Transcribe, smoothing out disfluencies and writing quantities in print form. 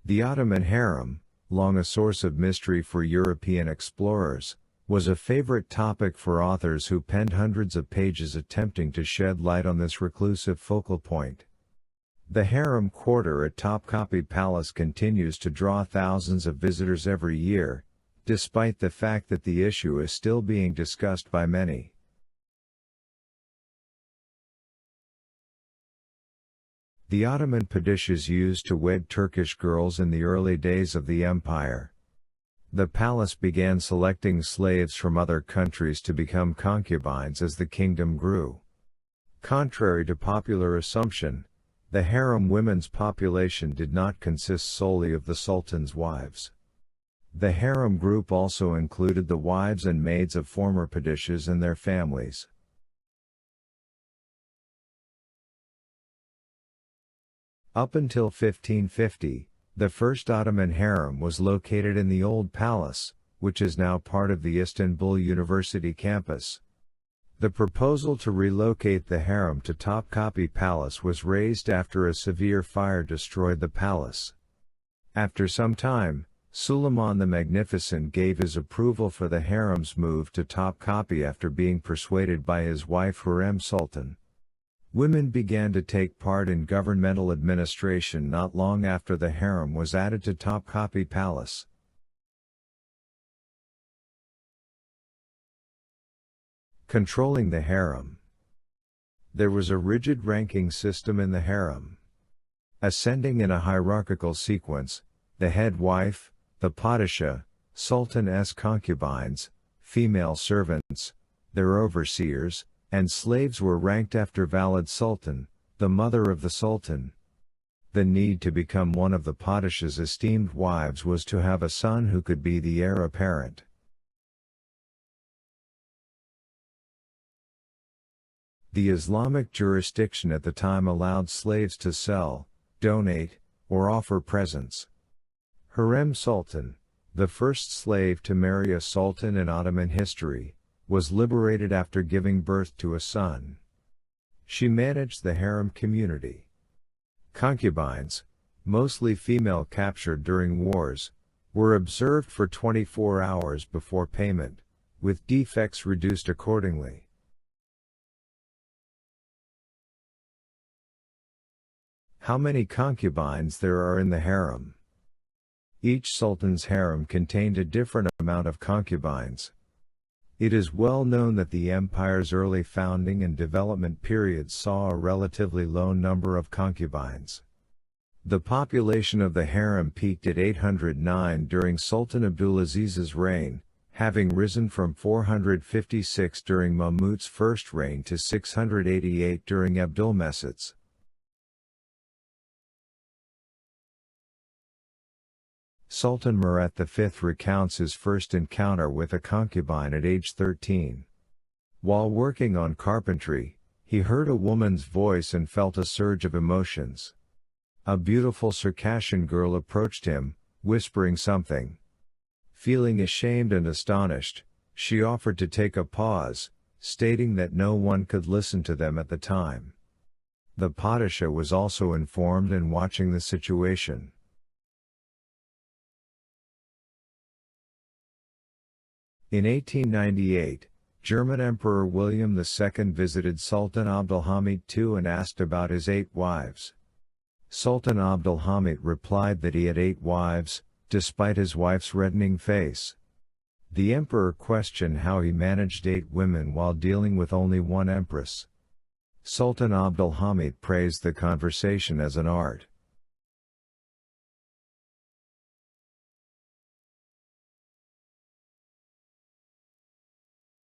The Ottoman Harem, long a source of mystery for European explorers, was a favorite topic for authors who penned hundreds of pages attempting to shed light on this reclusive focal point. The harem quarter at Topkapi Palace continues to draw thousands of visitors every year, despite the fact that the issue is still being discussed by many. The Ottoman padishahs used to wed Turkish girls in the early days of the empire. The palace began selecting slaves from other countries to become concubines as the kingdom grew. Contrary to popular assumption, the harem women's population did not consist solely of the sultan's wives. The harem group also included the wives and maids of former padishahs and their families. Up until 1550, the first Ottoman harem was located in the Old Palace, which is now part of the Istanbul University campus. The proposal to relocate the harem to Topkapi Palace was raised after a severe fire destroyed the palace. After some time, Suleiman the Magnificent gave his approval for the harem's move to Topkapi after being persuaded by his wife Hurrem Sultan. Women began to take part in governmental administration not long after the harem was added to Topkapi Palace. Controlling the harem. There was a rigid ranking system in the harem. Ascending in a hierarchical sequence, the head wife, the padishah, sultan's concubines, female servants, their overseers, and slaves were ranked after Valid Sultan, the mother of the sultan. The need to become one of the padishah's esteemed wives was to have a son who could be the heir apparent. The Islamic jurisdiction at the time allowed slaves to sell, donate, or offer presents. Hurrem Sultan, the first slave to marry a sultan in Ottoman history, was liberated after giving birth to a son. She managed the harem community. Concubines, mostly female captured during wars, were observed for 24 hours before payment, with defects reduced accordingly. How many concubines there are in the harem? Each sultan's harem contained a different amount of concubines. It is well known that the empire's early founding and development periods saw a relatively low number of concubines. The population of the harem peaked at 809 during Sultan Abdulaziz's reign, having risen from 456 during Mahmud's first reign to 688 during Abdulmecit's. Sultan Murat V recounts his first encounter with a concubine at age 13. While working on carpentry, he heard a woman's voice and felt a surge of emotions. A beautiful Circassian girl approached him, whispering something. Feeling ashamed and astonished, she offered to take a pause, stating that no one could listen to them at the time. The padishah was also informed and watching the situation. In 1898, German Emperor William II visited Sultan Abdülhamit II and asked about his 8 wives. Sultan Abdülhamit replied that he had 8 wives, despite his wife's reddening face. The emperor questioned how he managed 8 women while dealing with only one empress. Sultan Abdülhamit praised the conversation as an art.